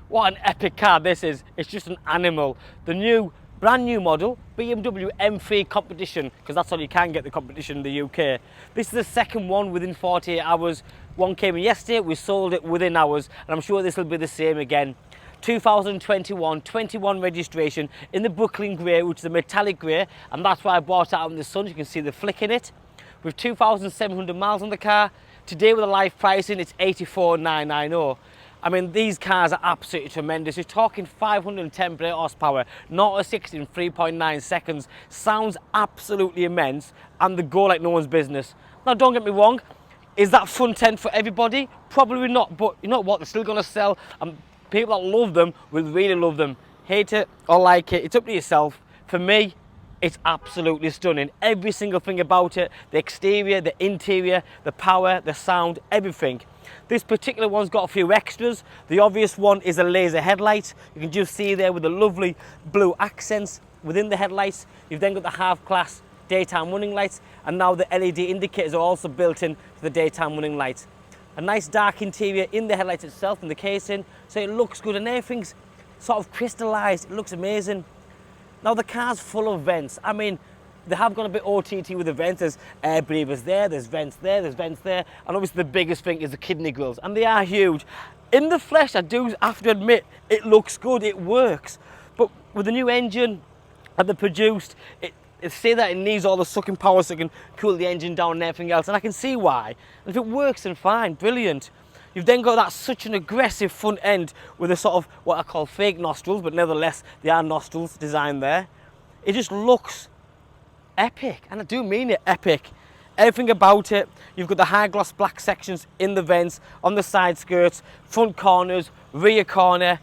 What an epic car this is. It's just an animal. The brand new model BMW M3 competition, because that's all you can get the competition in the UK. This is the second one within 48 hours. One came in yesterday, we sold it within hours, and I'm sure this will be the same again. 2021, 21 registration in the Brooklyn grey, which is a metallic grey, and that's why I brought it out in the sun. You can see the flick in it. With 2,700 miles on the car. Today with a live pricing, it's 84,990. I mean, these cars are absolutely tremendous. You're talking 510 brake horsepower, 0 to 60 in 3.9 seconds. Sounds absolutely immense, and they go like no one's business. Now, don't get me wrong, is that front end for everybody? Probably not, but you know what? They're still going to sell, and people that love them will really love them. Hate it or like it, it's up to yourself. For me, it's absolutely stunning. Every single thing about it, the exterior, the interior, the power, the sound, everything. This particular one's got a few extras. The obvious one is a laser headlight. You can just see there with the lovely blue accents within the headlights. You've then got the half-class daytime running lights, and now the LED indicators are also built in to the daytime running lights. A nice dark interior in the headlights itself, in the casing, so it looks good, and everything's sort of crystallized. It looks amazing. Now the car's full of vents. I mean, they have gone a bit OTT with the vents. There's air breathers there, there's vents there, there's vents there, and obviously the biggest thing is the kidney grills, and they are huge. In the flesh, I do have to admit, it looks good, it works. But with the new engine that they produced, it say that it needs all the sucking power so it can cool the engine down and everything else, and I can see why. And if it works, then fine, brilliant. You've then got that such an aggressive front end with a sort of what I call fake nostrils, but nevertheless they are nostrils designed there. It just looks epic, and I do mean it, epic. Everything about it. You've got the high gloss black sections in the vents, on the side skirts, front corners, rear corner.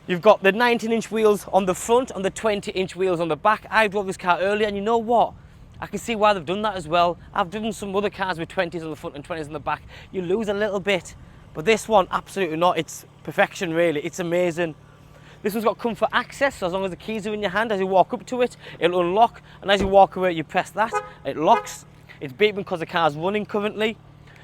You've got the 19-inch wheels on the front and the 20-inch wheels on the back. I drove this car earlier, and you know what? I can see why they've done that as well. I've driven some other cars with 20s on the front and 20s on the back. You lose a little bit, but this one, absolutely not. It's perfection, really. It's amazing. This one's got comfort access, so as long as the keys are in your hand, as you walk up to it, it'll unlock, and as you walk away, you press that, it locks. It's beeping because the car's running currently.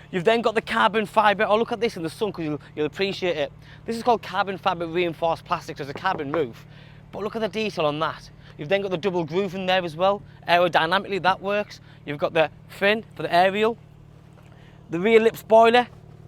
You've then got the carbon fibre. Oh, look at this in the sun, because you'll appreciate it. This is called carbon fibre reinforced plastic, so it's a carbon roof. But look at the detail on that. You've then got the double groove in there as well. Aerodynamically, that works. You've got the fin for the aerial. The rear lip spoiler,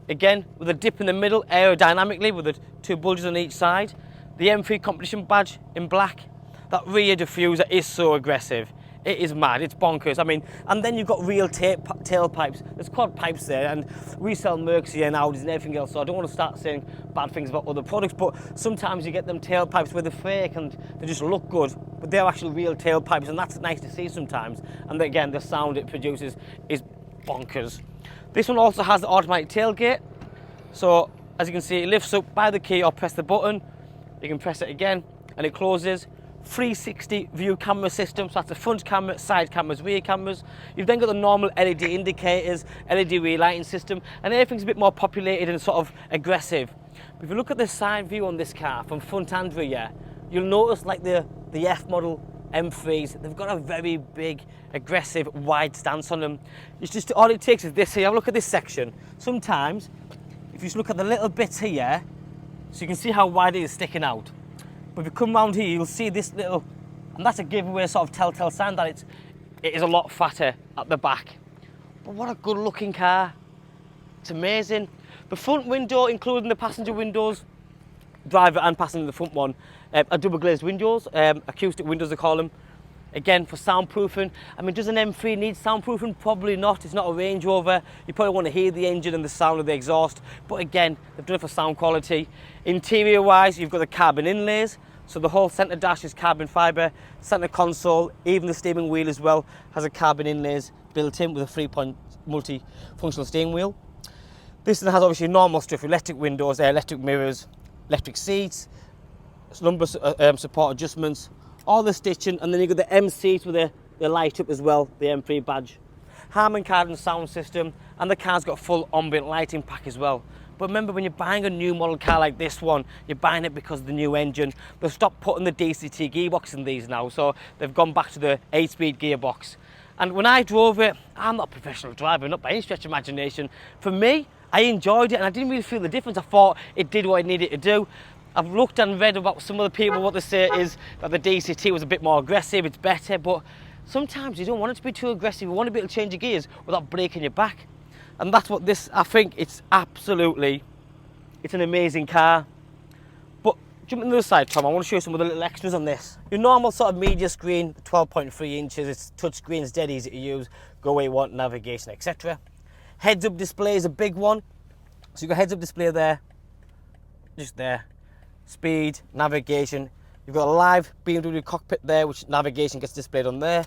again, with a dip in the middle, aerodynamically, with the two bulges on each side. The M3 competition badge in black. That rear diffuser is so aggressive. It is mad, it's bonkers. I mean, and then you've got real tailpipes. There's quad pipes there, and we sell Mercs here and Audis and everything else, so I don't want to start saying bad things about other products, but sometimes you get them tailpipes where they're fake and they just look good, but they're actually real tailpipes, and that's nice to see sometimes. And again, the sound it produces is bonkers. This one also has the automatic tailgate, so as you can see, it lifts up by the key or press the button. You can press it again and it closes. 360 view camera system, so that's the front camera, side cameras, rear cameras. You've then got the normal LED indicators, LED rear lighting system, and everything's a bit more populated and sort of aggressive. But if you look at the side view on this car from front and rear, you'll notice like the F model M3s, they've got a very big, aggressive, wide stance on them. It's just, all it takes is this here. Have a look at this section. Sometimes, if you just look at the little bits here, so you can see how wide it is sticking out. But if you come round here, you'll see this little, and that's a giveaway sort of telltale sign that it is a lot fatter at the back. But what a good looking car. It's amazing. The front window, including the passenger windows, driver and passenger in the front one, are double glazed windows, acoustic windows they call them. Again, for soundproofing. I mean, does an M3 need soundproofing? Probably not. It's not a Range Rover. You probably want to hear the engine and the sound of the exhaust. But again, they've done it for sound quality. Interior-wise, you've got the carbon inlays. So the whole centre dash is carbon fibre. Centre console, even the steering wheel as well, has a carbon inlays built in with a 3-point multi-functional steering wheel. This one has obviously normal stuff, electric windows, electric mirrors, electric seats, lumbar support adjustments, all the stitching, and then you've got the M seats with the light up as well, the M3 badge. Harman Kardon sound system, and the car's got full ambient lighting pack as well. But remember, when you're buying a new model car like this one, you're buying it because of the new engine. They've stopped putting the DCT gearbox in these now, so they've gone back to the 8-speed gearbox. And when I drove it, I'm not a professional driver, not by any stretch of imagination. For me, I enjoyed it, and I didn't really feel the difference. I thought it did what it needed to do. I've looked and read about some of the people, what they say is that the DCT was a bit more aggressive, it's better, but sometimes you don't want it to be too aggressive. You want to be able to change your gears without breaking your back. And that's what this, I think it's absolutely, it's an amazing car. But jumping to the other side, Tom, I want to show you some of the little extras on this. Your normal sort of media screen, 12.3 inches, it's touch screen, it's dead easy to use, go where you want, navigation, etc. Heads up display is a big one. So you've got heads up display there, just there. Speed, navigation. You've got a live BMW cockpit there, which navigation gets displayed on there.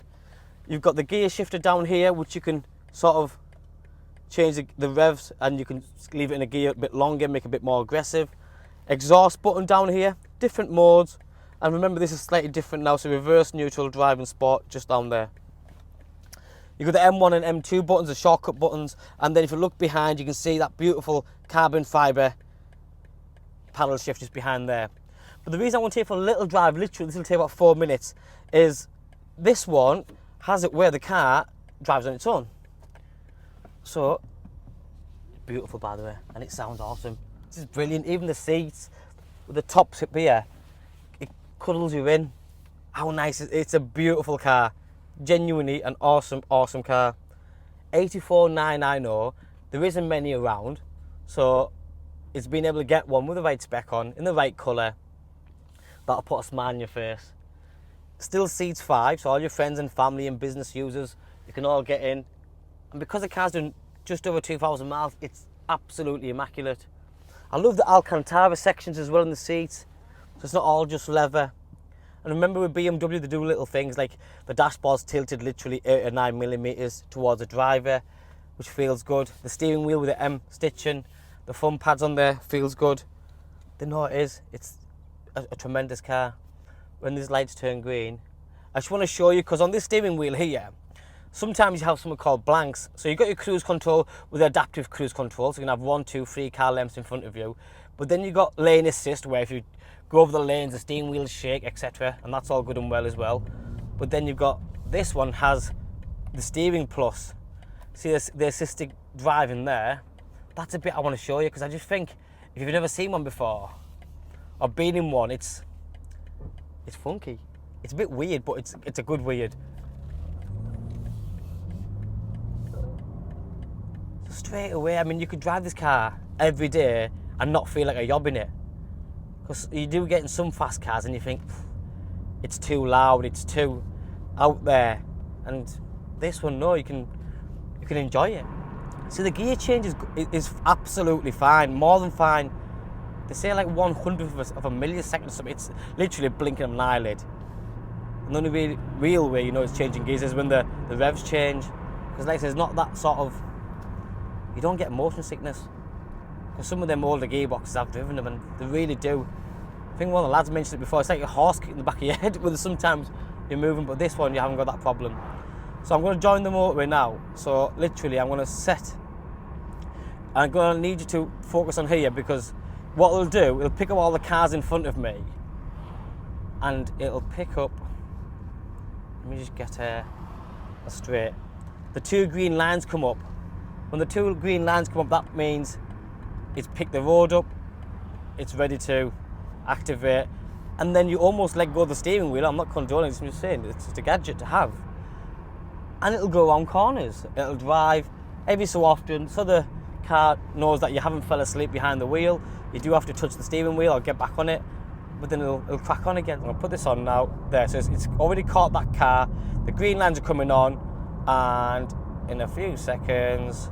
You've got the gear shifter down here, which you can sort of change the revs, and you can leave it in a gear a bit longer, make it a bit more aggressive. Exhaust button down here, different modes. And remember, this is slightly different now, so reverse, neutral, drive and sport, just down there. You've got the M1 and M2 buttons, the shortcut buttons, and then if you look behind, you can see that beautiful carbon fibre paddle shift just behind there. But the reason I want to take for a little drive, literally this will take about 4 minutes, is this one has it where the car drives on its own. So, beautiful by the way, and it sounds awesome. This is brilliant. Even the seats with the top up here, it cuddles you in. How nice is it? It's a beautiful car. Genuinely an awesome, awesome car. 84,990. There isn't many around, so it's being able to get one with the right spec on, in the right colour, that'll put a smile on your face. Still seats 5, so all your friends and family and business users, you can all get in. And because the car's done just over 2,000 miles, it's absolutely immaculate. I love the Alcantara sections as well in the seats, so it's not all just leather. And remember with BMW, they do little things like the dashboard's tilted literally 8 or 9 millimeters towards the driver, which feels good. The steering wheel with the M stitching, the thumb pads on there, feels good. They know it is. It's a tremendous car. When these lights turn green, I just want to show you, because on this steering wheel here, sometimes you have something called blanks. So you've got your cruise control with adaptive cruise control, so you can have 1, 2, 3 car lengths in front of you. But then you've got lane assist, where if you go over the lanes, the steering wheels shake, etc. And that's all good and well as well. But then you've got, this one has the steering plus. See the assisted driving there? That's a bit I want to show you, because I just think, if you've never seen one before, or been in one, it's funky. It's a bit weird, but it's a good weird. So straight away, I mean, you could drive this car every day and not feel like a yob in it. Because you do get in some fast cars and you think, it's too loud, it's too out there. And this one, no, you can enjoy it. So the gear change is absolutely fine, more than fine. They say like 1/100th of a millisecond or something. It's literally blinking of an eyelid. And the only real way you know it's changing gears is when the revs change. Because like I said, it's not that sort of, you don't get motion sickness. Because some of them older gearboxes, I've driven them and they really do. I think one of the lads mentioned it before, it's like a horse kick in the back of your head, where sometimes you're moving, but this one you haven't got that problem. So I'm going to join the motorway now. So literally I'm going to set, I'm going to need you to focus on here, because what it'll do, it'll pick up all the cars in front of me, and it'll pick up, let me just get a straight. The 2 green lines come up. When the 2 green lines come up, that means it's picked the road up, it's ready to activate, and then you almost let go of the steering wheel. I'm not condoning this, I'm just saying it's just a gadget to have. And it'll go around corners, it'll drive every so often, so the car knows that you haven't fell asleep behind the wheel. You do have to touch the steering wheel or get back on it, but then it'll crack on again. I'm going to put this on now, there, so it's already caught that car. The green lines are coming on, and in a few seconds,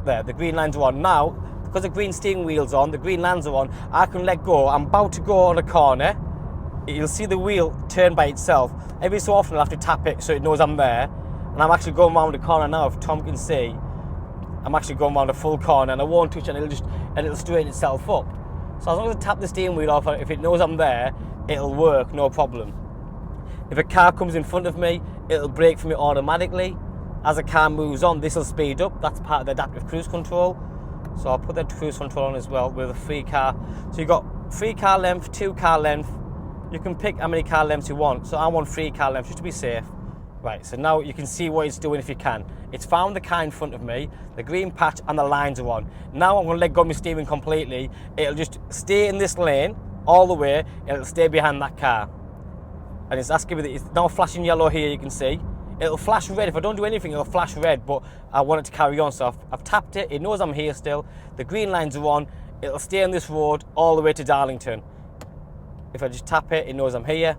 there, the green lines are on. Now, because the green steering wheel's on, the green lines are on, I can let go. I'm about to go on a corner. You'll see the wheel turn by itself. Every so often I'll have to tap it so it knows I'm there. And I'm actually going around the corner now, if Tom can see. I'm actually going around a full corner and I won't touch it, and it'll straighten itself up. So as long as I tap the steering wheel off, if it knows I'm there, it'll work, no problem. If a car comes in front of me, it'll brake for me automatically. As the car moves on, this will speed up. That's part of the adaptive cruise control. So I'll put that cruise control on as well with a 3 car. So you've got 3 car length, 2 car length. You can pick how many car lengths you want. So I want 3 car lengths just to be safe. Right, so now you can see what it's doing if you can. It's found the car in front of me, the green patch and the lines are on. Now I'm going to let go of my steering completely. It'll just stay in this lane all the way, it'll stay behind that car. And it's asking me, it's now flashing yellow here, you can see. It'll flash red, if I don't do anything it'll flash red, but I want it to carry on, so I've tapped it, it knows I'm here still. The green lines are on, it'll stay on this road all the way to Darlington. If I just tap it, it knows I'm here.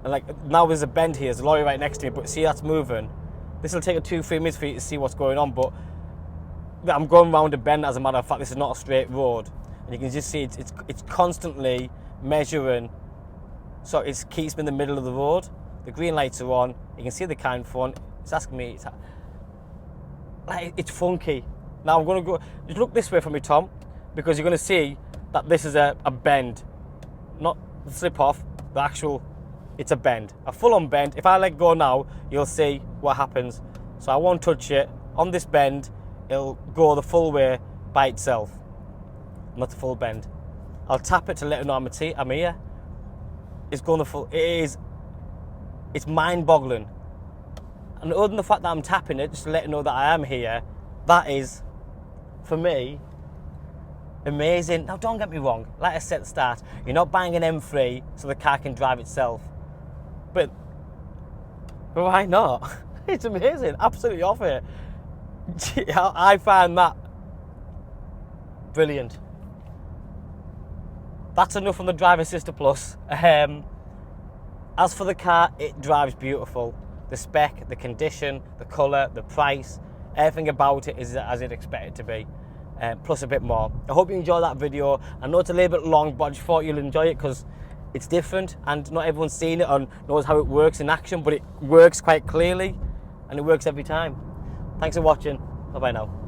And like, now there's a bend here, there's a lorry right next to me, but see that's moving. This will take 2-3 minutes for you to see what's going on, but I'm going around a bend as a matter of fact, this is not a straight road. And you can just see it's constantly measuring, so it keeps me in the middle of the road. The green lights are on, you can see the car in front, it's asking me, it's funky. Now I'm going to go, just look this way for me, Tom, because you're going to see that this is a bend, not the slip off, the actual, it's a bend, a full-on bend. If I let go now, you'll see what happens. So I won't touch it. On this bend, it'll go the full way by itself, not the full bend. I'll tap it to let it know I'm here. It's going the full, it's mind-boggling. And other than the fact that I'm tapping it, just to let it know that I am here, that is, for me, amazing. Now don't get me wrong, like I said at the start, you're not buying an M3 so the car can drive itself. But why not? It's amazing, absolutely off it. I find that brilliant. That's enough on the Drive Assistant Plus. As for the car, it drives beautiful. The spec, the condition, the colour, the price, everything about it is as I'd expect it to be. Plus a bit more. I hope you enjoyed that video. I know it's a little bit long, but I just thought you'll enjoy it because it's different and not everyone's seen it and knows how it works in action, but it works quite clearly and it works every time. Thanks for watching. Bye bye now.